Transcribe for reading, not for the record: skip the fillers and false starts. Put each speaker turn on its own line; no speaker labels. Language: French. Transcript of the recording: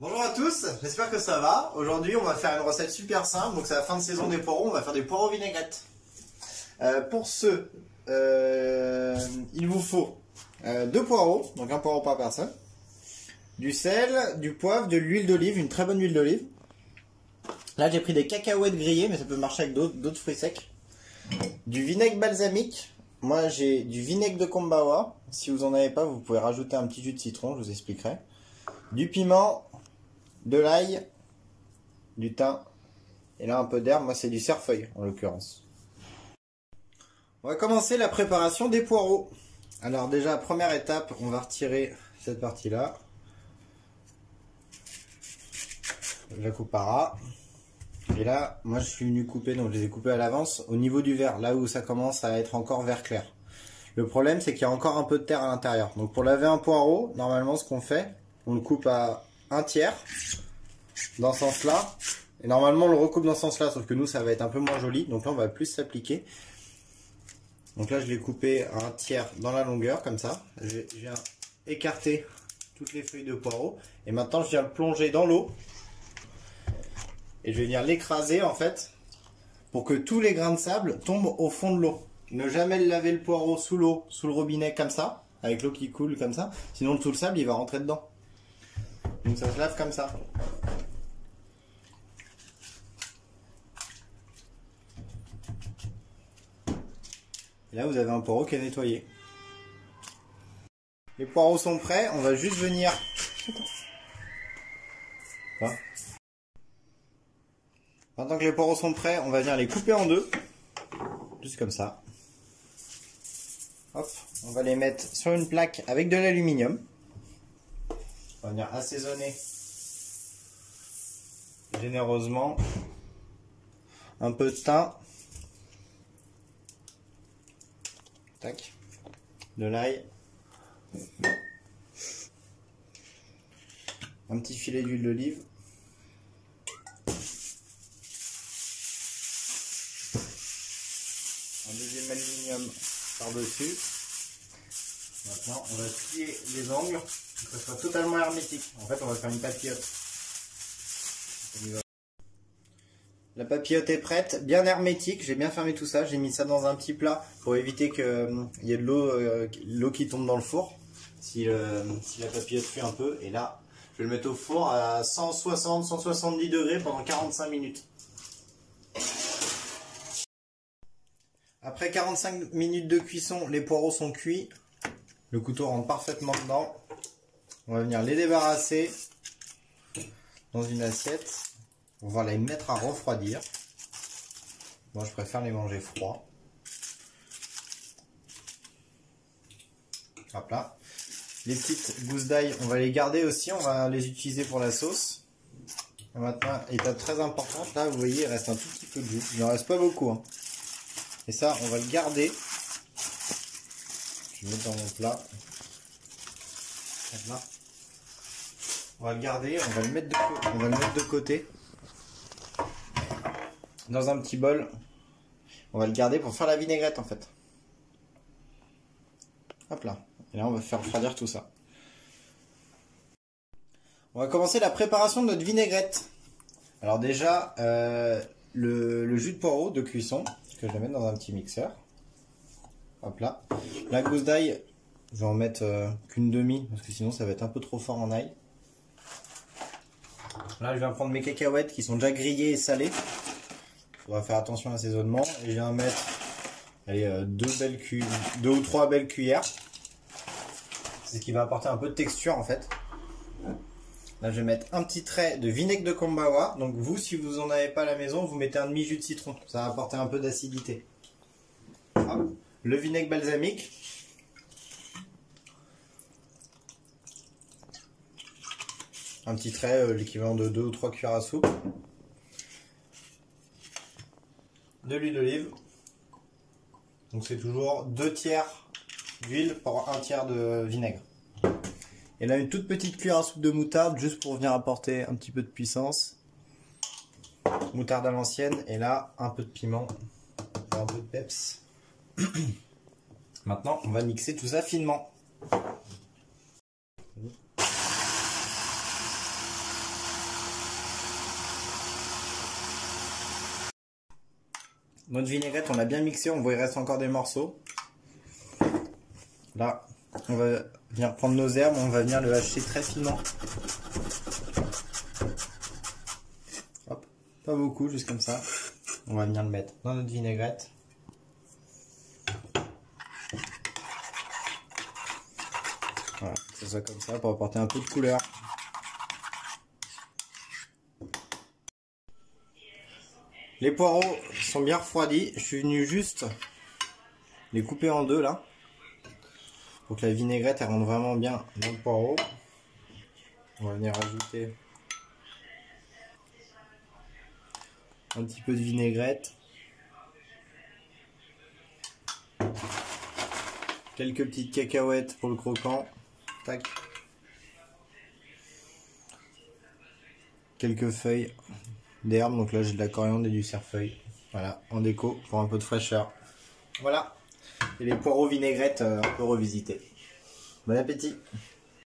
Bonjour à tous, j'espère que ça va. Aujourd'hui on va faire une recette super simple, donc c'est la fin de saison des poireaux, on va faire des poireaux vinaigrettes. Pour ce, il vous faut 2 poireaux, donc un poireau par personne, du sel, du poivre, de l'huile d'olive, une très bonne huile d'olive. Là j'ai pris des cacahuètes grillées, mais ça peut marcher avec d'autres fruits secs. Du vinaigre balsamique, moi j'ai du vinaigre de Kombawa, si vous en avez pas vous pouvez rajouter un petit jus de citron, je vous expliquerai. Du piment, de l'ail, du thym, et là un peu d'herbe, moi c'est du cerfeuil en l'occurrence. On va commencer la préparation des poireaux. Alors déjà, première étape, on va retirer cette partie-là. Je la coupe par là. Et là, moi je suis venu couper, donc je les ai coupés à l'avance au niveau du vert, là où ça commence à être encore vert clair. Le problème c'est qu'il y a encore un peu de terre à l'intérieur. Donc pour laver un poireau, normalement ce qu'on fait, on le coupe à 1/3 dans ce sens là, et normalement on le recoupe dans ce sens là, sauf que nous ça va être un peu moins joli, donc là on va plus s'appliquer. Donc là je l'ai coupé à 1/3 dans la longueur comme ça, je viens écarter toutes les feuilles de poireau, et maintenant je viens le plonger dans l'eau, et je vais venir l'écraser en fait, pour que tous les grains de sable tombent au fond de l'eau. Ne jamais laver le poireau sous l'eau, sous le robinet comme ça, avec l'eau qui coule comme ça, sinon tout le sable il va rentrer dedans. Donc ça se lave comme ça. Et là vous avez un poireau qui est nettoyé. Les poireaux sont prêts, on va juste venir... Maintenant que les poireaux sont prêts, on va venir les couper en deux. Juste comme ça. Hop, on va les mettre sur une plaque avec de l'aluminium. On va venir assaisonner généreusement. Un peu de thym. Tac. De l'ail. Un petit filet d'huile d'olive. Un deuxième aluminium par-dessus. Maintenant, on va plier les angles pour que ça soit totalement hermétique. En fait, on va faire une papillote. La papillote est prête, bien hermétique. J'ai bien fermé tout ça. J'ai mis ça dans un petit plat pour éviter qu'il y ait de l'eau qui tombe dans le four. Si la papillote fuit un peu. Et là, je vais le mettre au four à 160-170 degrés pendant 45 minutes. Après 45 minutes de cuisson, les poireaux sont cuits. Le couteau rentre parfaitement dedans. On va venir les débarrasser dans une assiette. On va les mettre à refroidir. Moi, je préfère les manger froids. Hop là. Les petites gousses d'ail, on va les garder aussi. On va les utiliser pour la sauce. Et maintenant, étape très importante. Là, vous voyez, il reste un tout petit peu de jus. Il n'en reste pas beaucoup, hein. Et ça, on va le garder. Je vais le mettre dans mon plat. Là. On va le garder, on va le mettre de côté. Dans un petit bol. On va le garder pour faire la vinaigrette en fait. Hop là. Et là, on va faire refroidir tout ça. On va commencer la préparation de notre vinaigrette. Alors déjà, le jus de poireau de cuisson, que je vais mettre dans un petit mixeur. Hop là. La gousse d'ail, je vais en mettre qu'une demi, parce que sinon ça va être un peu trop fort en ail. Là, je viens prendre mes cacahuètes qui sont déjà grillées et salées. Il faudra faire attention à l'assaisonnement. Et je viens mettre allez, 2 ou 3 belles cuillères. C'est ce qui va apporter un peu de texture en fait. Là, je vais mettre un petit trait de vinaigre de Kombawa. Donc vous, si vous n'en avez pas à la maison, vous mettez un demi-jus de citron. Ça va apporter un peu d'acidité. Le vinaigre balsamique. Un petit trait, l'équivalent de 2 ou 3 cuillères à soupe. De l'huile d'olive. Donc c'est toujours 2/3 d'huile pour 1/3 de vinaigre. Et là, une toute petite cuillère à soupe de moutarde, juste pour venir apporter un petit peu de puissance. Moutarde à l'ancienne. Et là, un peu de piment. Un peu de peps. Maintenant, on va mixer tout ça finement. Notre vinaigrette, on l'a bien mixé, on voit il reste encore des morceaux. Là, on va venir prendre nos herbes, on va venir le hacher très finement. Hop, pas beaucoup, juste comme ça. On va venir le mettre dans notre vinaigrette. Voilà, que ce soit comme ça pour apporter un peu de couleur. Les poireaux sont bien refroidis. Je suis venu juste les couper en deux là. Pour que la vinaigrette elle rentre vraiment bien dans le poireau. On va venir ajouter un petit peu de vinaigrette. Quelques petites cacahuètes pour le croquant. Tac. Quelques feuilles d'herbe. Donc là j'ai de la coriandre et du cerfeuil. Voilà, en déco pour un peu de fraîcheur. Voilà. Et les poireaux vinaigrettes un peu revisités. Bon appétit!